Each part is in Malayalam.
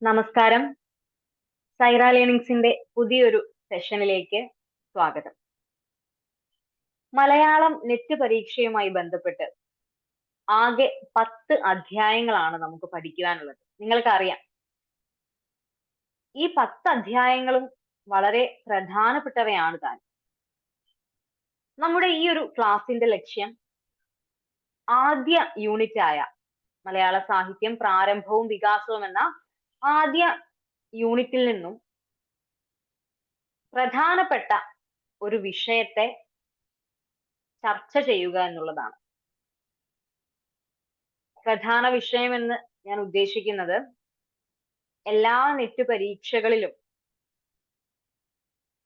നമസ്കാരം. സൈറ ലേണിംഗ്സിന്റെ പുതിയൊരു സെഷനിലേക്ക് സ്വാഗതം. മലയാളം നെറ്റ് പരീക്ഷയുമായി ബന്ധപ്പെട്ട് ആകെ 10 അധ്യായങ്ങളാണ് നമുക്ക് പഠിക്കുവാനുള്ളത്. നിങ്ങൾക്കറിയാം, ഈ 10 അധ്യായങ്ങളും വളരെ പ്രധാനപ്പെട്ടവയാണ് താൻ. നമ്മുടെ ഈ ഒരു ക്ലാസിന്റെ ലക്ഷ്യം ആദ്യ യൂണിറ്റായ മലയാള സാഹിത്യം പ്രാരംഭവും വികാസവും എന്ന ആദ്യ യൂണിറ്റിൽ നിന്നും പ്രധാനപ്പെട്ട ഒരു വിഷയത്തെ ചർച്ച ചെയ്യുക എന്നുള്ളതാണ്. പ്രധാന വിഷയം എന്ന് ഞാൻ ഉദ്ദേശിക്കുന്നത് എല്ലാ നെറ്റ് പരീക്ഷകളിലും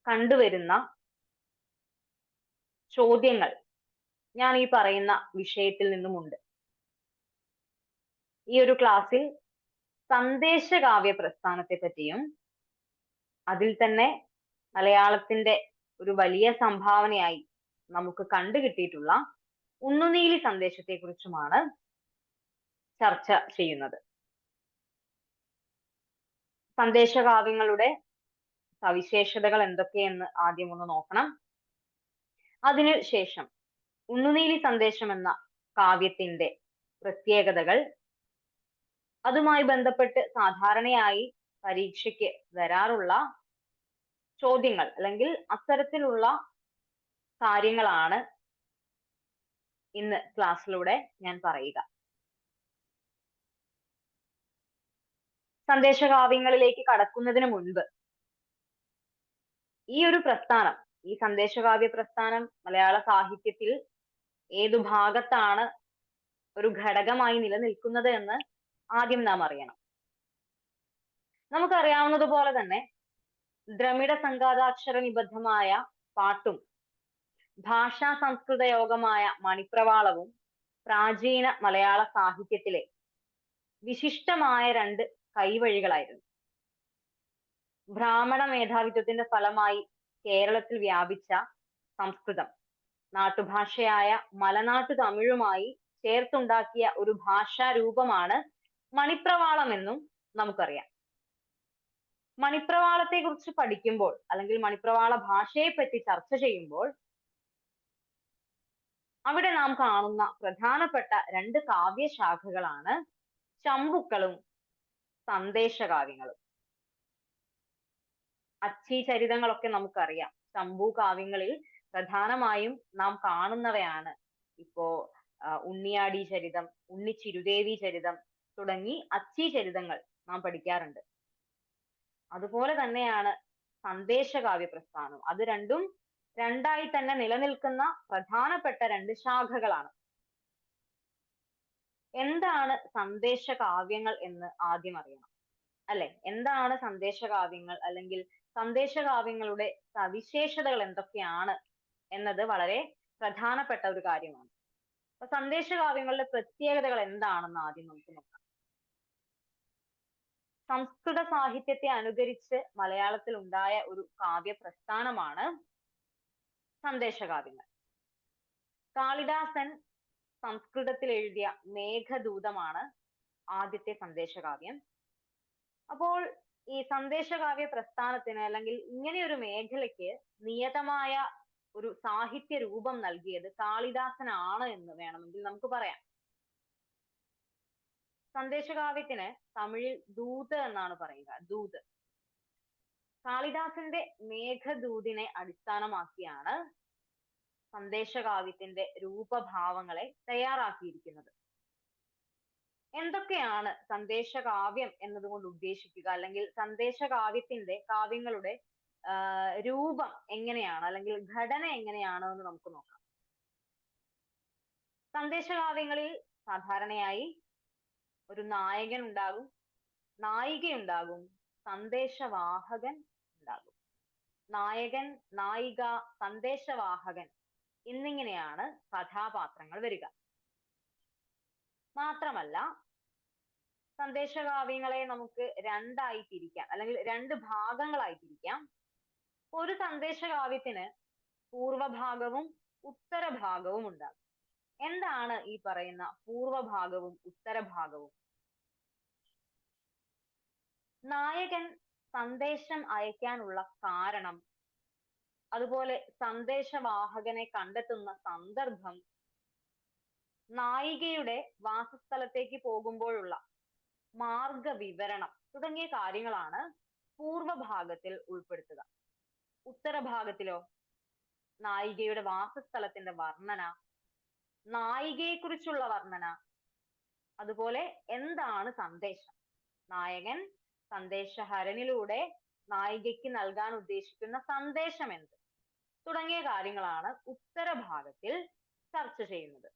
കണ്ടുവരുന്ന ചോദ്യങ്ങൾ ഞാൻ ഈ പറയുന്ന വിഷയത്തിൽ നിന്നുമുണ്ട്. ഈ ഒരു ക്ലാസ്സിൽ സന്ദേശകാവ്യ പ്രസ്ഥാനത്തെ പറ്റിയും അതിൽ തന്നെ മലയാളത്തിന്റെ ഒരു വലിയ സംഭാവനയായി നമുക്ക് കണ്ടുകിട്ടിയിട്ടുള്ള ഉണ്ണുനീലി സന്ദേശത്തെ കുറിച്ചുമാണ് ചർച്ച ചെയ്യുന്നത്. സന്ദേശകാവ്യങ്ങളുടെ സവിശേഷതകൾ എന്തൊക്കെയെന്ന് ആദ്യം ഒന്ന് നോക്കണം. അതിനുശേഷം ഉണ്ണുനീലി സന്ദേശം എന്ന കാവ്യത്തിന്റെ പ്രത്യേകതകൾ, അതുമായി ബന്ധപ്പെട്ട് സാധാരണയായി പരീക്ഷയ്ക്ക് വരാറുള്ള ചോദ്യങ്ങൾ അല്ലെങ്കിൽ അത്തരത്തിലുള്ള കാര്യങ്ങളാണ് ഇന്ന് ക്ലാസ്സിലൂടെ ഞാൻ പറയുക. സന്ദേശകാവ്യങ്ങളിലേക്ക് കടക്കുന്നതിന് മുൻപ് ഈ ഒരു പ്രസ്ഥാനം, ഈ സന്ദേശകാവ്യ പ്രസ്ഥാനം മലയാള സാഹിത്യത്തിൽ ഏതു ഭാഗത്താണ് ഒരു ഘടകമായി നിലനിൽക്കുന്നത് എന്ന് ആദ്യം നാം അറിയണം. നമുക്കറിയാവുന്നതുപോലെ തന്നെ ദ്രമിഡ സംഘാതാക്ഷര നിബദ്ധമായ പാട്ടും ഭാഷാ സംസ്കൃത യോഗമായ മണിപ്രവാളവും പ്രാചീന മലയാള സാഹിത്യത്തിലെ വിശിഷ്ടമായ രണ്ട് കൈവഴികളായിരുന്നു. ബ്രാഹ്മണ മേധാവിത്വത്തിന്റെ ഫലമായി കേരളത്തിൽ വ്യാപിച്ച സംസ്കൃതം നാട്ടുഭാഷയായ മലനാട്ടു തമിഴുമായി ചേർത്തുണ്ടാക്കിയ ഒരു ഭാഷാ രൂപമാണ് മണിപ്രവാളം എന്നും നമുക്കറിയാം. മണിപ്രവാളത്തെ കുറിച്ച് പഠിക്കുമ്പോൾ അല്ലെങ്കിൽ മണിപ്രവാള ഭാഷയെ പറ്റി ചർച്ച ചെയ്യുമ്പോൾ അവിടെ നാം കാണുന്ന പ്രധാനപ്പെട്ട രണ്ട് കാവ്യശാഖകളാണ് ചമ്പുക്കളും സന്ദേശകാവ്യങ്ങളും. അച്ചി ചരിതങ്ങളൊക്കെ നമുക്കറിയാം. ചമ്പു കാവ്യങ്ങളിൽ പ്രധാനമായും നാം കാണുന്നവയാണ് ഇപ്പോ ഉണ്ണിയാടി ചരിതം, ഉണ്ണിച്ചിരുദേവി ചരിതം തുടങ്ങി അച്ചി ചരിതങ്ങൾ നാം പഠിക്കാറുണ്ട്. അതുപോലെ തന്നെയാണ് സന്ദേശകാവ്യ പ്രസ്ഥാനം. അത് രണ്ടും രണ്ടായി തന്നെ നിലനിൽക്കുന്ന പ്രധാനപ്പെട്ട രണ്ട് ശാഖകളാണ്. എന്താണ് സന്ദേശകാവ്യങ്ങൾ എന്ന് ആദ്യം അറിയണം, അല്ലെ? എന്താണ് സന്ദേശകാവ്യങ്ങൾ, അല്ലെങ്കിൽ സന്ദേശകാവ്യങ്ങളുടെ സവിശേഷതകൾ എന്തൊക്കെയാണ് എന്നത് വളരെ പ്രധാനപ്പെട്ട ഒരു കാര്യമാണ്. അപ്പൊ സന്ദേശകാവ്യങ്ങളുടെ പ്രത്യേകതകൾ എന്താണെന്ന് ആദ്യം നമുക്ക് നോക്കാം. സംസ്കൃത സാഹിത്യത്തെ അനുകരിച്ച് മലയാളത്തിൽ ഉണ്ടായ ഒരു കാവ്യ പ്രസ്ഥാനമാണ് സന്ദേശകാവ്യങ്ങൾ. കാളിദാസൻ സംസ്കൃതത്തിൽ എഴുതിയ മേഘദൂതമാണ് ആദ്യത്തെ സന്ദേശകാവ്യം. അപ്പോൾ ഈ സന്ദേശകാവ്യ പ്രസ്ഥാനത്തിന് അല്ലെങ്കിൽ ഇങ്ങനെ ഒരു മേഖലയ്ക്ക് നിയതമായ ഒരു സാഹിത്യ രൂപം നൽകിയത് കാളിദാസനാണ് എന്ന് വേണമെങ്കിൽ നമുക്ക് പറയാം. സന്ദേശകാവ്യത്തിന് തമിഴിൽ ദൂത് എന്നാണ് പറയുക, ദൂത്. കാളിദാസന്റെ മേഘദൂതിനെ അടിസ്ഥാനമാക്കിയാണ് സന്ദേശകാവ്യത്തിന്റെ രൂപഭാവങ്ങളെ തയ്യാറാക്കിയിരിക്കുന്നത്. എന്തൊക്കെയാണ് സന്ദേശകാവ്യം എന്നതുകൊണ്ട് ഉദ്ദേശിക്കുക, അല്ലെങ്കിൽ സന്ദേശകാവ്യത്തിന്റെ കാവ്യങ്ങളുടെ രൂപം എങ്ങനെയാണ് അല്ലെങ്കിൽ ഘടന എങ്ങനെയാണ് എന്ന് നമുക്ക് നോക്കാം. സന്ദേശകാവ്യങ്ങളിൽ സാധാരണയായി ഒരു നായകൻ ഉണ്ടാകും, നായികയുണ്ടാകും, സന്ദേശവാഹകൻ ഉണ്ടാകും. നായകൻ, നായിക, സന്ദേശവാഹകൻ എന്നിങ്ങനെയാണ് കഥാപാത്രങ്ങൾ വരിക. മാത്രമല്ല, സന്ദേശകാവ്യങ്ങളെ നമുക്ക് രണ്ടായി തിരിക്കാം, അല്ലെങ്കിൽ രണ്ട് ഭാഗങ്ങളായി തിരിക്കാം. ഒരു സന്ദേശകാവ്യത്തിന് പൂർവഭാഗവും ഉത്തരഭാഗവും ഉണ്ടാകും. എന്താണ് ഈ പറയുന്ന പൂർവഭാഗവും ഉത്തരഭാഗവും? നായകൻ സന്ദേശം അയക്കാനുള്ള കാരണം, അതുപോലെ സന്ദേശവാഹകനെ കണ്ടെത്തുന്ന സന്ദർഭം, നായികയുടെ വാസസ്ഥലത്തേക്ക് പോകുമ്പോഴുള്ള മാർഗവിവരണം തുടങ്ങിയ കാര്യങ്ങളാണ് പൂർവഭാഗത്തിൽ ഉൾപ്പെടുത്തുക. ഉത്തരഭാഗത്തിലോ നായികയുടെ വാസസ്ഥലത്തിന്റെ വർണ്ണന, നായികയെക്കുറിച്ചുള്ള വർണ്ണന, അതുപോലെ എന്താണ് സന്ദേശം, നായകൻ സന്ദേശഹരനിലൂടെ നായികയ്ക്ക് നൽകാൻ ഉദ്ദേശിക്കുന്ന സന്ദേശം എന്ത് തുടങ്ങിയ കാര്യങ്ങളാണ് ഉത്തരഭാഗത്തിൽ ചർച്ച ചെയ്യുന്നത്.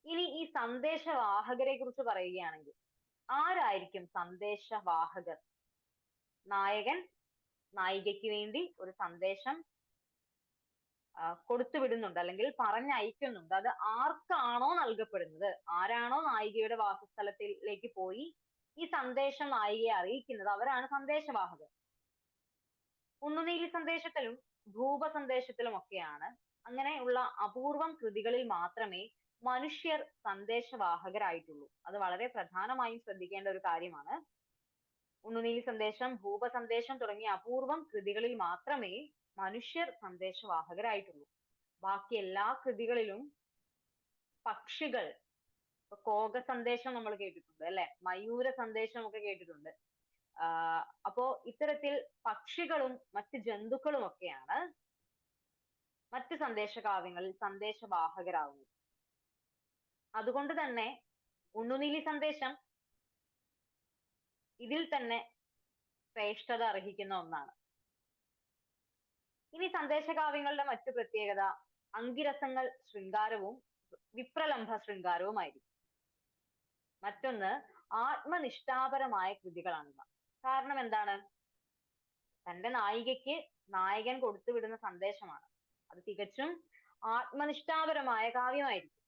ഇനി ഈ സന്ദേശവാഹകരെ കുറിച്ച് പറയുകയാണെങ്കിൽ ആരായിരിക്കും സന്ദേശവാഹകർ? നായകൻ നായികയ്ക്ക് വേണ്ടി ഒരു സന്ദേശം കൊടുത്തുവിടുന്നുണ്ട്, അല്ലെങ്കിൽ പറഞ്ഞയക്കുന്നുണ്ട്. അത് ആർക്കാണോ നൽകപ്പെടുന്നത്, ആരാണോ നായികയുടെ വാസസ്ഥലത്തിലേക്ക് പോയി ഈ സന്ദേശം നായികയെ അറിയിക്കുന്നത്, അവരാണ് സന്ദേശവാഹകർ. ഉണ്ണുനീലി സന്ദേശത്തിലും ഭൂപ സന്ദേശത്തിലും ഒക്കെയാണ് അങ്ങനെയുള്ള അപൂർവം കൃതികളിൽ മാത്രമേ മനുഷ്യർ സന്ദേശവാഹകരായിട്ടുള്ളൂ. അത് വളരെ പ്രധാനമായും ശ്രദ്ധിക്കേണ്ട ഒരു കാര്യമാണ്. ഉണ്ണുനീലി സന്ദേശം, ഭൂപ സന്ദേശം തുടങ്ങിയ അപൂർവം കൃതികളിൽ മാത്രമേ മനുഷ്യർ സന്ദേശവാഹകരായിട്ടുള്ളൂ. ബാക്കി എല്ലാ കൃതികളിലും പക്ഷികൾ, കോക സന്ദേശം നമ്മൾ കേട്ടിട്ടുണ്ട് അല്ലെ, മയൂര സന്ദേശം ഒക്കെ കേട്ടിട്ടുണ്ട്. അപ്പോ ഇത്തരത്തിൽ പക്ഷികളും മറ്റ് ജന്തുക്കളും ഒക്കെയാണ് മറ്റ് സന്ദേശകാവ്യങ്ങളിൽ സന്ദേശവാഹകരാകുന്നത്. അതുകൊണ്ട് തന്നെ ഉണ്ണുനീലി സന്ദേശം ഇതിൽ തന്നെ ശ്രേഷ്ഠത അർഹിക്കുന്ന ഒന്നാണ്. ഇനി സന്ദേശകാവ്യങ്ങളുടെ മറ്റു പ്രത്യേകത, അങ്കിരസങ്ങൾ ശൃംഗാരവും വിപ്രലംഭ ശൃംഗാരവുമായിരിക്കും. മറ്റൊന്ന്, ആത്മനിഷ്ഠാപരമായ കൃതികളാണിവ. കാരണം എന്താണ്? തന്റെ നായികയ്ക്ക് നായകൻ കൊടുത്തുവിടുന്ന സന്ദേശമാണ്. അത് തികച്ചും ആത്മനിഷ്ഠാപരമായ കാവ്യമായിരിക്കും.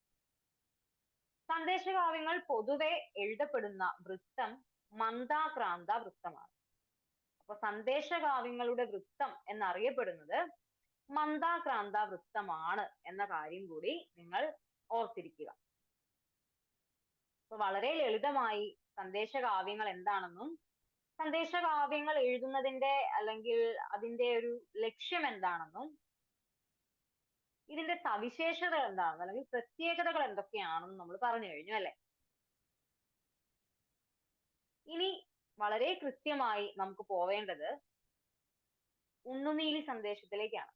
സന്ദേശകാവ്യങ്ങൾ പൊതുവെ എഴുതപ്പെടുന്ന വൃത്തം മന്ദാക്രാന്ത വൃത്തമാണ്. അപ്പൊ സന്ദേശകാവ്യങ്ങളുടെ വൃത്തം എന്നറിയപ്പെടുന്നത് മന്ദാക്രാന്ത വൃത്തമാണ് എന്ന കാര്യം കൂടി നിങ്ങൾ ഓർത്തിരിക്കുക. അപ്പൊ വളരെ ലളിതമായി സന്ദേശകാവ്യങ്ങൾ എന്താണെന്നും സന്ദേശകാവ്യങ്ങൾ എഴുതുന്നതിന്റെ അല്ലെങ്കിൽ അതിന്റെ ഒരു ലക്ഷ്യം എന്താണെന്നും ഇതിന്റെ സവിശേഷതകൾ എന്താണെന്നും അല്ലെങ്കിൽ പ്രത്യേകതകൾ എന്തൊക്കെയാണെന്നും നമ്മൾ പറഞ്ഞു കഴിഞ്ഞു അല്ലെ. ഇനി വളരെ കൃത്യമായി നമുക്ക് പോവേണ്ടത് ഉണ്ണുനീലി സന്ദേശത്തിലേക്കാണ്.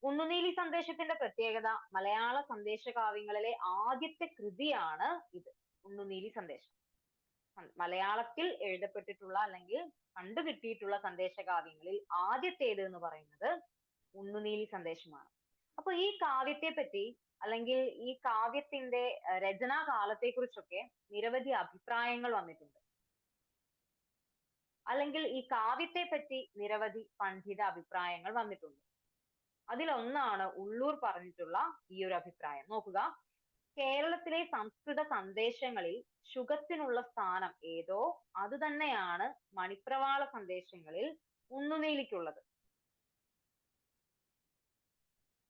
ഉണ്ണുനീലി സന്ദേശത്തിന്റെ പ്രത്യേകത, മലയാള സന്ദേശകാവ്യങ്ങളിലെ ആദ്യത്തെ കൃതിയാണ് ഇത്, ഉണ്ണുനീലി സന്ദേശം. മലയാളത്തിൽ എഴുതപ്പെട്ടിട്ടുള്ള അല്ലെങ്കിൽ കണ്ടുകിട്ടിയിട്ടുള്ള സന്ദേശകാവ്യങ്ങളിൽ ആദ്യത്തേത് എന്ന് പറയുന്നത് ഉണ്ണുനീലി സന്ദേശമാണ്. അപ്പൊ ഈ കാവ്യത്തെ പറ്റി അല്ലെങ്കിൽ ഈ കാവ്യത്തിന്റെ രചനാ കാലത്തെ കുറിച്ചൊക്കെ നിരവധി അഭിപ്രായങ്ങൾ വന്നിട്ടുണ്ട്. അല്ലെങ്കിൽ ഈ കാവ്യത്തെ പറ്റി നിരവധി പണ്ഡിത അഭിപ്രായങ്ങൾ വന്നിട്ടുണ്ട്. അതിലൊന്നാണ് ഉള്ളൂർ പറഞ്ഞിട്ടുള്ള ഈ ഒരു അഭിപ്രായം. നോക്കുക, കേരളത്തിലെ സംസ്കൃത സന്ദേശങ്ങളിൽ ശുഗത്തിനുള്ള സ്ഥാനം ഏതോ അത് തന്നെയാണ് മണിപ്രവാള സന്ദേശങ്ങളിൽ ഉണ്ണുനീലിക്കുള്ളത്.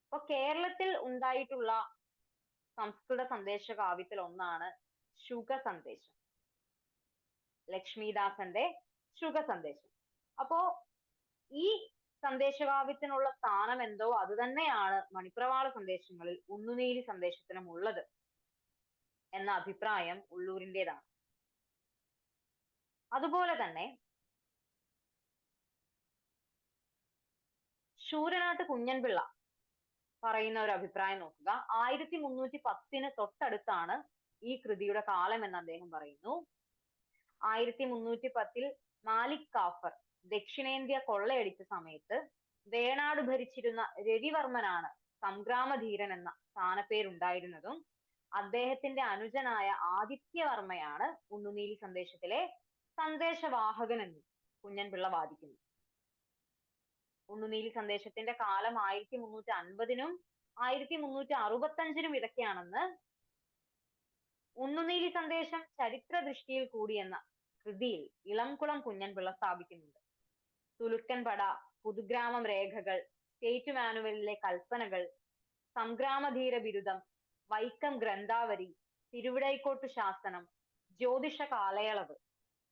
അപ്പൊ കേരളത്തിൽ ഉണ്ടായിട്ടുള്ള സംസ്കൃത സന്ദേശ കാവ്യത്തിൽ ഒന്നാണ് ശുഗ സന്ദേശം, ലക്ഷ്മിദാസന്റെ ശുഗ സന്ദേശം. അപ്പോ ഈ സന്ദേശകാവ്യത്തിനുള്ള സ്ഥാനം എന്തോ അത് തന്നെയാണ് മണിപ്രവാള സന്ദേശങ്ങളിൽ ഉണ്ണുനീലി സന്ദേശത്തിനും ഉള്ളത് എന്ന അഭിപ്രായം ഉള്ളൂരിൻ്റെതാണ്. അതുപോലെ തന്നെ ശൂരനാട്ട് കുഞ്ഞൻപിള്ള പറയുന്ന ഒരു അഭിപ്രായം നോക്കുക. 1310 തൊട്ടടുത്താണ് ഈ കൃതിയുടെ കാലം എന്ന് അദ്ദേഹം പറയുന്നു. 1310 മാലിക് കാഫർ ദക്ഷിണേന്ത്യ കൊള്ളയടിച്ച സമയത്ത് വേണാട് ഭരിച്ചിരുന്ന രവിവർമ്മനാണ് സംഗ്രാമധീരൻ എന്ന സ്ഥാനപ്പേരുണ്ടായിരുന്നതും അദ്ദേഹത്തിന്റെ അനുജനായ ആദിത്യവർമ്മയാണ് ഉണ്ണുനീലി സന്ദേശത്തിലെ സന്ദേശവാഹകൻ എന്നും കുഞ്ഞൻപിള്ള വാദിക്കുന്നു. ഉണ്ണുനീലി സന്ദേശത്തിന്റെ കാലം 1350 1365 ഇടയ്ക്കാണെന്ന് ഉണ്ണുനീലി സന്ദേശം ചരിത്ര ദൃഷ്ടിയിൽ കൂടി എന്ന കൃതിയിൽ ഇളംകുളം കുഞ്ഞൻപിള്ള സ്ഥാപിക്കുന്നുണ്ട്. തുലുക്കൻ പട, പുതുഗ്രാമം രേഖകൾ, സ്റ്റേറ്റ് മാനുവലിലെ കൽപ്പനകൾ, സംഗ്രാമധീര ബിരുദം, വൈക്കം ഗ്രന്ഥാവലി, തിരുവിടൈക്കോട്ട് ശാസനം, ജ്യോതിഷ കാലയളവ്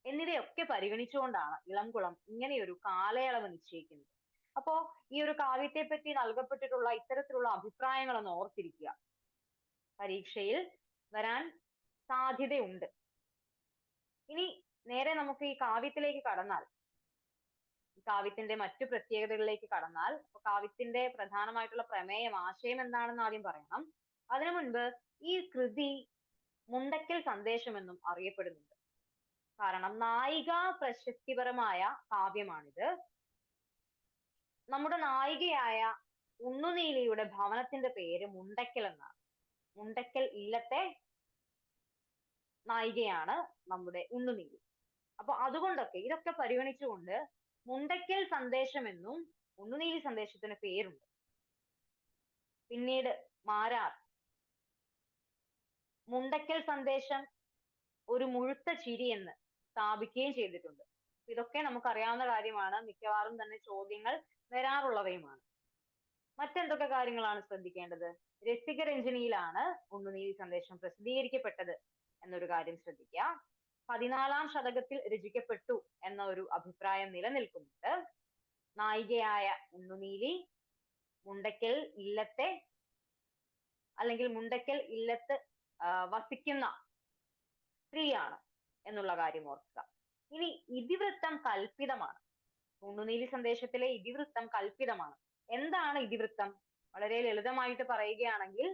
എന്നിവയൊക്കെ പരിഗണിച്ചുകൊണ്ടാണ് ഇളംകുളം ഇങ്ങനെയൊരു കാലയളവ് നിശ്ചയിക്കുന്നത്. അപ്പോ ഈ ഒരു കാവ്യത്തെ പറ്റി നൽകപ്പെട്ടിട്ടുള്ള ഇത്തരത്തിലുള്ള അഭിപ്രായങ്ങൾ ഒന്ന് ഓർത്തിരിക്കുക, പരീക്ഷയിൽ വരാൻ സാധ്യതയുണ്ട്. ഇനി നേരെ നമുക്ക് ഈ കാവ്യത്തിലേക്ക് കടന്നാൽ, കാവ്യത്തിന്റെ മറ്റു പ്രത്യേകതകളിലേക്ക് കടന്നാൽ, കാവ്യത്തിന്റെ പ്രധാനമായിട്ടുള്ള പ്രമേയം, ആശയം എന്താണെന്ന് ആദ്യം പറയണം. അതിനു മുൻപ് ഈ കൃതി മുണ്ടക്കൽ സന്ദേശം എന്നും അറിയപ്പെടുന്നുണ്ട്. കാരണം നായിക പ്രശസ്തിപരമായ കാവ്യമാണിത്. നമ്മുടെ നായികയായ ഉണ്ണുനീലിയുടെ ഭവനത്തിന്റെ പേര് മുണ്ടക്കൽ എന്നാണ്. മുണ്ടക്കൽ ഇല്ലത്തെ നായികയാണ് നമ്മുടെ ഉണ്ണുനീലി. അപ്പൊ അതുകൊണ്ടൊക്കെ ഇതൊക്കെ പരിഗണിച്ചുകൊണ്ട് മുണ്ടക്കൽ സന്ദേശം എന്നും ഉണ്ണുനീലി സന്ദേശത്തിന് പേരുണ്ട്. പിന്നീട് മാരാർ മുണ്ടക്കൽ സന്ദേശം ഒരു മുഴുത്ത ചിരി എന്ന് സ്ഥാപിക്കുകയും ചെയ്തിട്ടുണ്ട്. ഇതൊക്കെ നമുക്കറിയാവുന്ന കാര്യമാണ്, മിക്കവാറും തന്നെ ചോദ്യങ്ങൾ വരാറുള്ളവയുമാണ്. മറ്റെന്തൊക്കെ കാര്യങ്ങളാണ് ശ്രദ്ധിക്കേണ്ടത്? രസികരഞ്ജനിയിലാണ് ഉണ്ണുനീലി സന്ദേശം പ്രസിദ്ധീകരിക്കപ്പെട്ടത് എന്നൊരു കാര്യം ശ്രദ്ധിക്കുക. 14-ാം ശതകത്തിൽ രചിക്കപ്പെട്ടു എന്ന ഒരു അഭിപ്രായം നിലനിൽക്കുന്നുണ്ട്. നായികയായ ഉണ്ണുനീലി മുണ്ടക്കൽ ഇല്ലത്തെ അല്ലെങ്കിൽ മുണ്ടക്കൽ ഇല്ലത്ത് വസിക്കുന്ന സ്ത്രീയാണ് എന്നുള്ള കാര്യം ഓർക്കുക. ഇനി ഇതിവൃത്തം കൽപ്പിതമാണ്. ഉണ്ണുനീലി സന്ദേശത്തിലെ ഇതിവൃത്തം കൽപ്പിതമാണ്. എന്താണ് ഇതിവൃത്തം? വളരെ ലളിതമായിട്ട് പറയുകയാണെങ്കിൽ,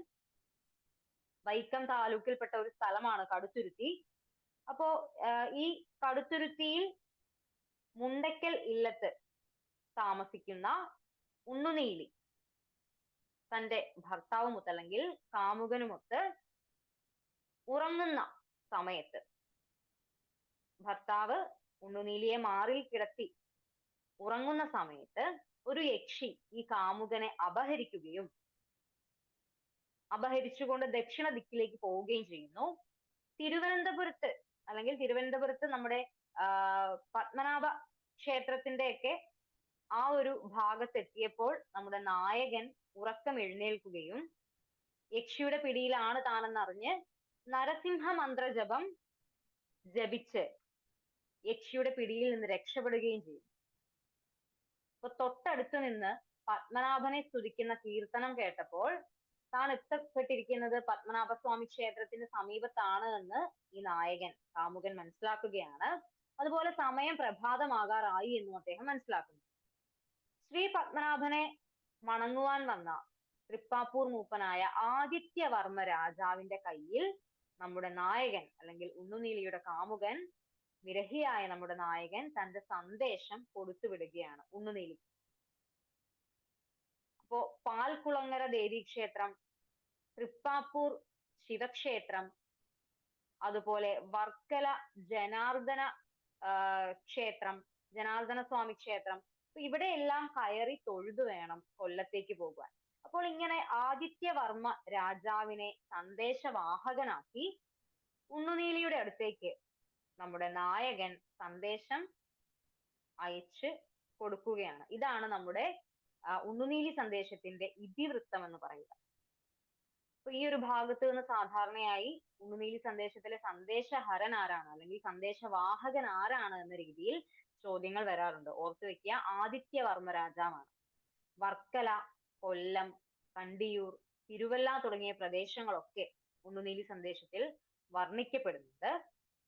വൈക്കം താലൂക്കിൽപ്പെട്ട ഒരു സ്ഥലമാണ് കടുത്തുരുത്തി. അപ്പോ ഈ കടുത്തുരുത്തിയിൽ മുണ്ടക്കൽ ഇല്ലത്ത് താമസിക്കുന്ന ഉണ്ണുനീലി തന്റെ ഭർത്താവുമൊത്ത് അല്ലെങ്കിൽ കാമുകനുമൊത്ത് ഉറങ്ങുന്ന സമയത്ത്, ഭർത്താവ് ഉണ്ണുനീലിയെ മാറിൽ കിടത്തി ഉറങ്ങുന്ന സമയത്ത് ഒരു യക്ഷി ഈ കാമുകനെ അപഹരിച്ചുകൊണ്ട് ദക്ഷിണ ദിക്കിലേക്ക് പോവുകയും ചെയ്യുന്നു. തിരുവനന്തപുരത്ത് നമ്മുടെ പത്മനാഭ ക്ഷേത്രത്തിന്റെയൊക്കെ ആ ഒരു ഭാഗത്തെത്തിയപ്പോൾ നമ്മുടെ നായകൻ ഉറക്കം എഴുന്നേൽക്കുകയും യക്ഷിയുടെ പിടിയിലാണ് താനെന്നറിഞ്ഞ് നരസിംഹ മന്ത്രജപം ജപിച്ച് യക്ഷിയുടെ പിടിയിൽ നിന്ന് രക്ഷപ്പെടുകയും ചെയ്യും. അപ്പൊ തൊട്ടടുത്ത് നിന്ന് പത്മനാഭനെ സ്തുതിക്കുന്ന കീർത്തനം കേട്ടപ്പോൾ താൻ എത്തപ്പെട്ടിരിക്കുന്നത് പത്മനാഭസ്വാമി ക്ഷേത്രത്തിന് സമീപത്താണ് എന്ന് ഈ കാമുകൻ മനസ്സിലാക്കുകയാണ്. അതുപോലെ സമയം പ്രഭാതമാകാറായി എന്നും അദ്ദേഹം മനസ്സിലാക്കുന്നു. ശ്രീ പത്മനാഭനെ വണങ്ങുവാൻ വന്ന തൃപ്പാപ്പൂർ മൂപ്പനായ ആദിത്യവർമ്മ രാജാവിന്റെ കയ്യിൽ നമ്മുടെ നായകൻ അല്ലെങ്കിൽ ഉണ്ണുനീലിയുടെ കാമുകൻ, വിരഹിയായ നമ്മുടെ നായകൻ തന്റെ സന്ദേശം കൊടുത്തു വിടുകയാണ് ഉണ്ണുനീലി. അപ്പോ പാൽക്കുളങ്ങര ദേവീക്ഷേത്രം, തൃപ്പാപ്പൂർ ശിവക്ഷേത്രം, അതുപോലെ വർക്കല ജനാർദ്ദന ക്ഷേത്രം, ജനാർദ്ദന സ്വാമി ക്ഷേത്രം, ഇവിടെയെല്ലാം കയറി തൊഴുതു വേണം കൊല്ലത്തേക്ക് പോകുവാൻ. അപ്പോൾ ഇങ്ങനെ ആദിത്യവർമ്മ രാജാവിനെ സന്ദേശവാഹകനാക്കി ഉണ്ണുനീലിയുടെ അടുത്തേക്ക് നമ്മുടെ നായകൻ സന്ദേശം അയച്ച് കൊടുക്കുകയാണ്. ഇതാണ് നമ്മുടെ ഉണ്ണുനീലി സന്ദേശത്തിന്റെ ഇതിവൃത്തം എന്ന് പറയുക. അപ്പൊ ഈ ഒരു ഭാഗത്ത് നിന്ന് സാധാരണയായി ഉണ്ണുനീലി സന്ദേശത്തിലെ സന്ദേശഹരൻ ആരാണ് അല്ലെങ്കിൽ സന്ദേശവാഹകൻ ആരാണ് എന്ന രീതിയിൽ ചോദ്യങ്ങൾ വരാറുണ്ട്. ഓർത്തു വെക്കുക, ആദിത്യവർമ്മ രാജാവാണ്. വർക്കല, കൊല്ലം, കണ്ടിയൂർ, തിരുവല്ല തുടങ്ങിയ പ്രദേശങ്ങളൊക്കെ ഉണ്ണുനീലി സന്ദേശത്തിൽ വർണ്ണിക്കപ്പെടുന്നുണ്ട്.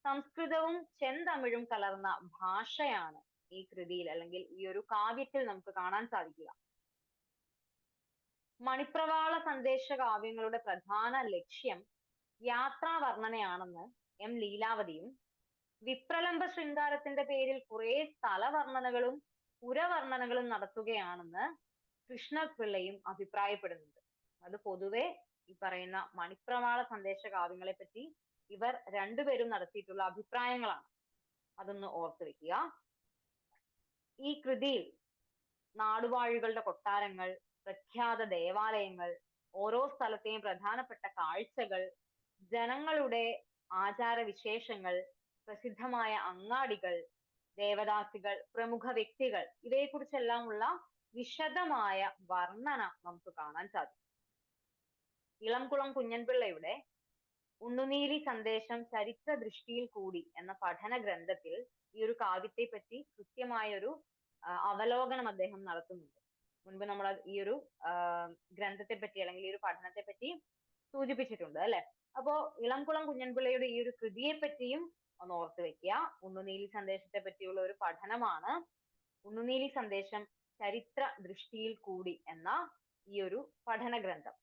സംസ്കൃതവും ചെന്തമിഴും കലർന്ന ഭാഷയാണ് ഈ കൃതിയിൽ അല്ലെങ്കിൽ ഈ ഒരു കാവ്യത്തിൽ നമുക്ക് കാണാൻ സാധിക്കുക. മണിപ്രവാള സന്ദേശ കാവ്യങ്ങളുടെ പ്രധാന ലക്ഷ്യം യാത്രാ വർണ്ണനയാണെന്ന് എം ലീലാവതിയും വിപ്രലംബ ശൃംഗാരത്തിന്റെ പേരിൽ കുറെ സ്ഥലവർണ്ണനകളും പുരവർണ്ണനകളും നടത്തുകയാണെന്ന് കൃഷ്ണപിള്ളയും അഭിപ്രായപ്പെടുന്നുണ്ട്. അത് പൊതുവെ ഈ പറയുന്ന മണിപ്രവാള സന്ദേശ കാവ്യങ്ങളെ പറ്റി ഇവർ രണ്ടുപേരും നടത്തിയിട്ടുള്ള അഭിപ്രായങ്ങളാണ്. അതൊന്ന് ഓർത്തു വെക്കുക. ഈ കൃതിയിൽ നാടുവാഴികളുടെ കൊട്ടാരങ്ങൾ, പ്രഖ്യാത ദേവാലയങ്ങൾ, ഓരോ സ്ഥലത്തെയും പ്രധാനപ്പെട്ട കാഴ്ചകൾ, ജനങ്ങളുടെ ആചാരവിശേഷങ്ങൾ, പ്രസിദ്ധമായ അങ്ങാടികൾ, ദേവദാസികൾ, പ്രമുഖ വ്യക്തികൾ, ഇവയെക്കുറിച്ചെല്ലാം ഉള്ള വിശദമായ വർണ്ണന നമുക്ക് കാണാൻ സാധിക്കും. ഇളംകുളം കുഞ്ഞൻപിള്ളയുടെ ഉണ്ണുനീലി സന്ദേശം ചരിത്ര ദൃഷ്ടിയിൽ കൂടി എന്ന പഠന ഗ്രന്ഥത്തിൽ ഈ ഒരു കാവ്യത്തെ പറ്റി കൃത്യമായൊരു അവലോകനം അദ്ദേഹം നടത്തുന്നുണ്ട്. മുൻപ് നമ്മൾ ഈ ഒരു ഗ്രന്ഥത്തെ പറ്റി അല്ലെങ്കിൽ ഈ ഒരു പഠനത്തെ പറ്റി സൂചിപ്പിച്ചിട്ടുണ്ട് അല്ലെ. അപ്പോ ഇളംകുളം കുഞ്ഞൻപിള്ളയുടെ ഈ ഒരു കൃതിയെ പറ്റിയും ഒന്ന് ഓർത്ത് വെക്കുക. ഉണ്ണുനീലി സന്ദേശത്തെ പറ്റിയുള്ള ഒരു പഠനമാണ് ഉണ്ണുനീലി സന്ദേശം ചരിത്ര ദൃഷ്ടിയിൽ കൂടി എന്ന ഈ ഒരു പഠന ഗ്രന്ഥം.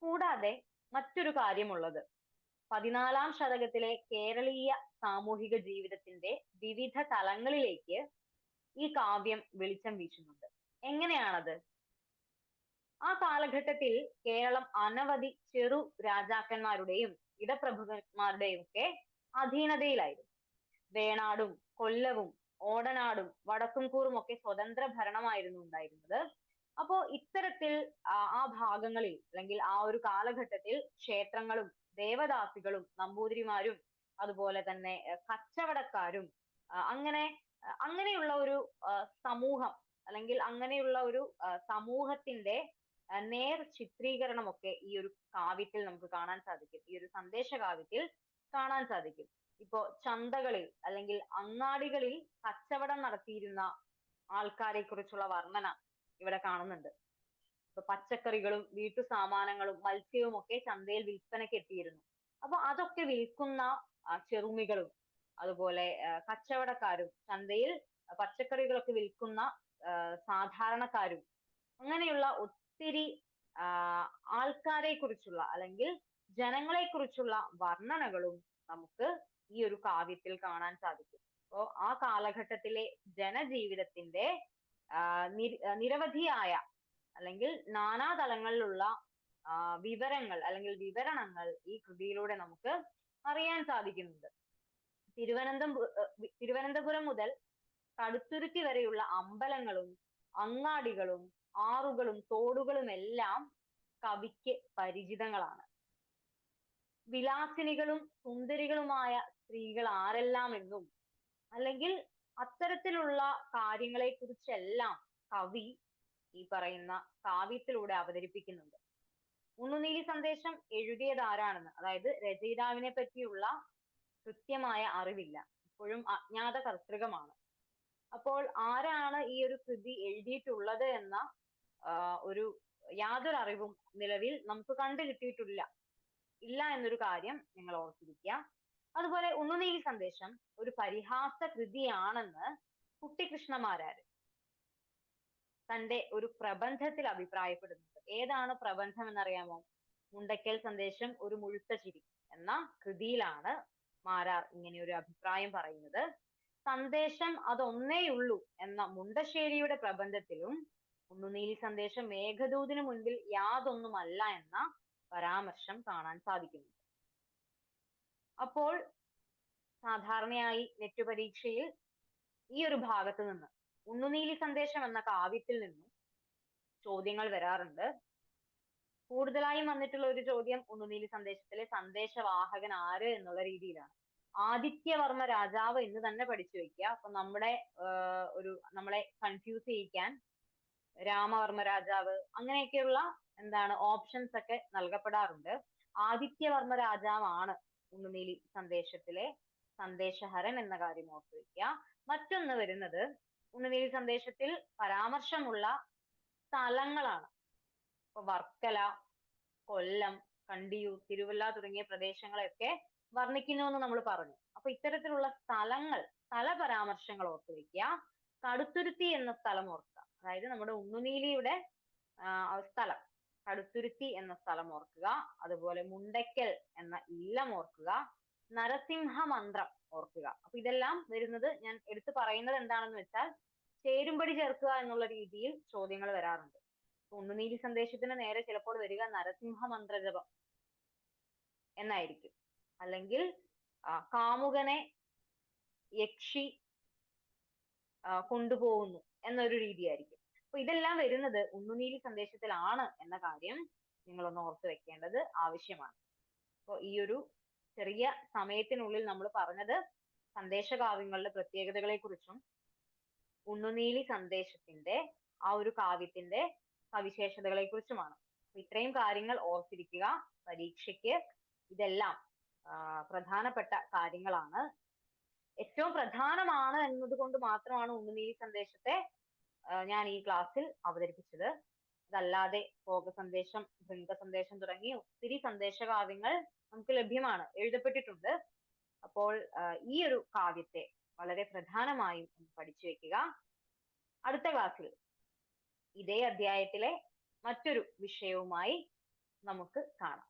കൂടാതെ മറ്റൊരു കാര്യമുള്ളത്, 14-ാം ശതകത്തിലെ കേരളീയ സാമൂഹിക ജീവിതത്തിന്റെ വിവിധ തലങ്ങളിലേക്ക് ഈ കാവ്യം വെളിച്ചം വീശുന്നുണ്ട്. എങ്ങനെയാണത്? ആ കാലഘട്ടത്തിൽ കേരളം അനവധി ചെറു രാജാക്കന്മാരുടെയും ഇടപ്രഭുക്കന്മാരുടെയും ഒക്കെ അധീനതയിലായിരുന്നു. വേണാടും കൊല്ലവും ഓടനാടും വടക്കുംകൂറും ഒക്കെ സ്വതന്ത്ര ഭരണമായിരുന്നു ഉണ്ടായിരുന്നത്. അപ്പോ ഇത്തരത്തിൽ ആ ഭാഗങ്ങളിൽ അല്ലെങ്കിൽ ആ ഒരു കാലഘട്ടത്തിൽ ക്ഷേത്രങ്ങളും ദേവദാസികളും നമ്പൂതിരിമാരും അതുപോലെ തന്നെ കച്ചവടക്കാരും അങ്ങനെയുള്ള ഒരു സമൂഹം അല്ലെങ്കിൽ അങ്ങനെയുള്ള ഒരു സമൂഹത്തിന്റെ നേർ ചിത്രീകരണമൊക്കെ ഈ ഒരു കാവ്യത്തിൽ നമുക്ക് കാണാൻ സാധിക്കും. ഈ ഒരു സന്ദേശ കാവ്യത്തിൽ കാണാൻ സാധിക്കും. ഇപ്പോ ചന്തകളിൽ അല്ലെങ്കിൽ അങ്ങാടികളിൽ കച്ചവടം നടത്തിയിരുന്ന ആൾക്കാരെ കുറിച്ചുള്ള വർണ്ണന ഇവിടെ കാണുന്നുണ്ട്. ഇപ്പൊ പച്ചക്കറികളും വീട്ടു സാമാനങ്ങളും മത്സ്യവും ഒക്കെ ചന്തയിൽ വിൽപ്പനയ്ക്ക് എത്തിയിരുന്നു. അപ്പൊ അതൊക്കെ വിൽക്കുന്ന ചെറുമികളും അതുപോലെ കച്ചവടക്കാരും ചന്തയിൽ പച്ചക്കറികളൊക്കെ വിൽക്കുന്ന സാധാരണക്കാരും അങ്ങനെയുള്ള ഒത്തിരി ആൾക്കാരെ കുറിച്ചുള്ള അല്ലെങ്കിൽ ജനങ്ങളെ കുറിച്ചുള്ള വർണ്ണനകളും നമുക്ക് ഈ ഒരു കാവ്യത്തിൽ കാണാൻ സാധിക്കും. അപ്പോ ആ കാലഘട്ടത്തിലെ ജനജീവിതത്തിന്റെ നിരവധിയായ അല്ലെങ്കിൽ നാനാതലങ്ങളിലുള്ള വിവരങ്ങൾ അല്ലെങ്കിൽ വിവരണങ്ങൾ ഈ കൃതിയിലൂടെ നമുക്ക് അറിയാൻ സാധിക്കുന്നുണ്ട്. തിരുവനന്തപുരം മുതൽ കടുത്തുരുത്തി വരെയുള്ള അമ്പലങ്ങളും അങ്ങാടികളും ആറുകളും തോടുകളും എല്ലാം കവിക്ക് പരിചിതങ്ങളാണ്. വിലാസിനികളും സുന്ദരികളുമായ സ്ത്രീകൾ ആരെല്ലാം എന്നും അല്ലെങ്കിൽ അത്തരത്തിലുള്ള കാര്യങ്ങളെ കുറിച്ചെല്ലാം കവി ഈ പറയുന്ന കാവ്യത്തിലൂടെ അവതരിപ്പിക്കുന്നുണ്ട്. ഉണ്ണുനീലി സന്ദേശം എഴുതിയത് ആരാണെന്ന്, അതായത് രചയിതാവിനെ പറ്റിയുള്ള കൃത്യമായ അറിവില്ല, ഇപ്പോഴും അജ്ഞാത കർതൃകമാണ്. അപ്പോൾ ആരാണ് ഈ ഒരു കൃതി എഴുതിയിട്ടുള്ളത് എന്ന ഒരു യാതൊരു അറിവും നിലവിൽ നമുക്ക് കണ്ടു കിട്ടിയിട്ടില്ല എന്നൊരു കാര്യം നിങ്ങൾ ഓർത്തിരിക്കുക. അതുപോലെ ഉണ്ണുനീലി സന്ദേശം ഒരു പരിഹാസ കൃതിയാണെന്ന് കുട്ടിക്കൃഷ്ണമാരാര് തന്റെ ഒരു പ്രബന്ധത്തിൽ അഭിപ്രായപ്പെടുന്നുണ്ട്. ഏതാണ് പ്രബന്ധം എന്നറിയാമോ? മുണ്ടക്കൽ സന്ദേശം ഒരു മുഴുത്ത ചിരി എന്ന കൃതിയിലാണ് മാരാർ ഇങ്ങനെ ഒരു അഭിപ്രായം പറയുന്നത്. സന്ദേശം അതൊന്നേയുള്ളൂ എന്ന മുണ്ടശ്ശേരിയുടെ പ്രബന്ധത്തിലും ഉണ്ണുനീലി സന്ദേശം മേഘദൂതിനു മുൻപിൽ യാതൊന്നുമല്ല എന്ന പരാമർശം കാണാൻ സാധിക്കുന്നു. അപ്പോൾ സാധാരണയായി നെറ്റ് പരീക്ഷയിൽ ഈ ഒരു ഭാഗത്ത് നിന്ന് ഉണ്ണുനീലി സന്ദേശം എന്ന കാവ്യത്തിൽ നിന്നും ചോദ്യങ്ങൾ വരാറുണ്ട്. കൂടുതലായും വന്നിട്ടുള്ള ഒരു ചോദ്യം ഉണ്ണുനീലി സന്ദേശത്തിലെ സന്ദേശവാഹകൻ ആര് എന്നുള്ള രീതിയിലാണ്. ആദിത്യവർമ്മ രാജാവ് എന്ന് തന്നെ പഠിച്ചു വെക്കുക. അപ്പൊ നമ്മളെ കൺഫ്യൂസ് ചെയ്യിക്കാൻ രാമവർമ്മ രാജാവ് അങ്ങനെയൊക്കെയുള്ള ഓപ്ഷൻസ് ഒക്കെ നൽകപ്പെടാറുണ്ട്. ആദിത്യവർമ്മ രാജാവാണ് ഉണ്ണുനീലി സന്ദേശത്തിലെ സന്ദേശഹരൻ എന്ന കാര്യം ഓർത്തു വെക്കുക. മറ്റൊന്ന് വരുന്നത് ഉണ്ണുനീലി സന്ദേശത്തിൽ പരാമർശമുള്ള സ്ഥലങ്ങളാണ്. ഇപ്പൊ വർക്കല, കൊല്ലം, കണ്ടിയൂർ, തിരുവല്ല തുടങ്ങിയ പ്രദേശങ്ങളെയൊക്കെ വർണ്ണിക്കുന്നു എന്ന് നമ്മൾ പറഞ്ഞു. അപ്പൊ ഇത്തരത്തിലുള്ള സ്ഥല പരാമർശങ്ങൾ ഓർത്തു വെക്കുക. കടുത്തുരുത്തി എന്ന സ്ഥലം ഓർക്കുക, അതായത് നമ്മുടെ ഉണ്ണുനീലിയുടെ സ്ഥലം കടുത്തുരുത്തി എന്ന സ്ഥലം ഓർക്കുക. അതുപോലെ മുണ്ടയ്ക്കൽ എന്ന ഇല്ലം ഓർക്കുക. നരസിംഹ മന്ത്രം ഓർക്കുക. അപ്പൊ ഇതെല്ലാം വരുന്നത്, ഞാൻ എടുത്തു പറയുന്നത് എന്താണെന്ന് വെച്ചാൽ ചേരുംപടി ചേർക്കുക എന്നുള്ള രീതിയിൽ ചോദ്യങ്ങൾ വരാറുണ്ട്. ഉണ്ണുനീലി സന്ദേശത്തിന് നേരെ ചിലപ്പോൾ വരിക നരസിംഹ മന്ത്രജപം എന്നായിരിക്കും, അല്ലെങ്കിൽ കാമുകനെ യക്ഷി കൊണ്ടുപോകുന്നു എന്നൊരു രീതിയായിരിക്കും. അപ്പൊ ഇതെല്ലാം വരുന്നത് ഉണ്ണുനീലി സന്ദേശത്തിലാണ് എന്ന കാര്യം നിങ്ങളൊന്ന് ഓർത്തു വെക്കേണ്ടത് ആവശ്യമാണ്. അപ്പൊ ഈ ഒരു ചെറിയ സമയത്തിനുള്ളിൽ നമ്മൾ പറഞ്ഞത് സന്ദേശകാവ്യങ്ങളുടെ പ്രത്യേകതകളെ കുറിച്ചും ഉണ്ണുനീലി സന്ദേശത്തിന്റെ ആ ഒരു കാവ്യത്തിന്റെ സവിശേഷതകളെ കുറിച്ചുമാണ്. ഇത്രയും കാര്യങ്ങൾ ഓർത്തിരിക്കുക. പരീക്ഷയ്ക്ക് ഇതെല്ലാം പ്രധാനപ്പെട്ട കാര്യങ്ങളാണ്. ഏറ്റവും പ്രധാനമാണ് എന്നതുകൊണ്ട് മാത്രമാണ് ഉണ്ണുനീലി സന്ദേശത്തെ ഞാൻ ഈ ക്ലാസ്സിൽ അവതരിപ്പിച്ചത്. അതല്ലാതെ ഭോഗ സന്ദേശം, ഭൃംഗ സന്ദേശം തുടങ്ങി ഒത്തിരി സന്ദേശകാവ്യങ്ങൾ നമുക്ക് ലഭ്യമാണ്, എഴുതപ്പെട്ടിട്ടുണ്ട്. അപ്പോൾ ഈ ഒരു കാവ്യത്തെ വളരെ പ്രധാനമായും പഠിച്ചു വെക്കുക. അടുത്ത ക്ലാസ്സിൽ ഇതേ അധ്യായത്തിലെ മറ്റൊരു വിഷയവുമായി നമുക്ക് കാണാം.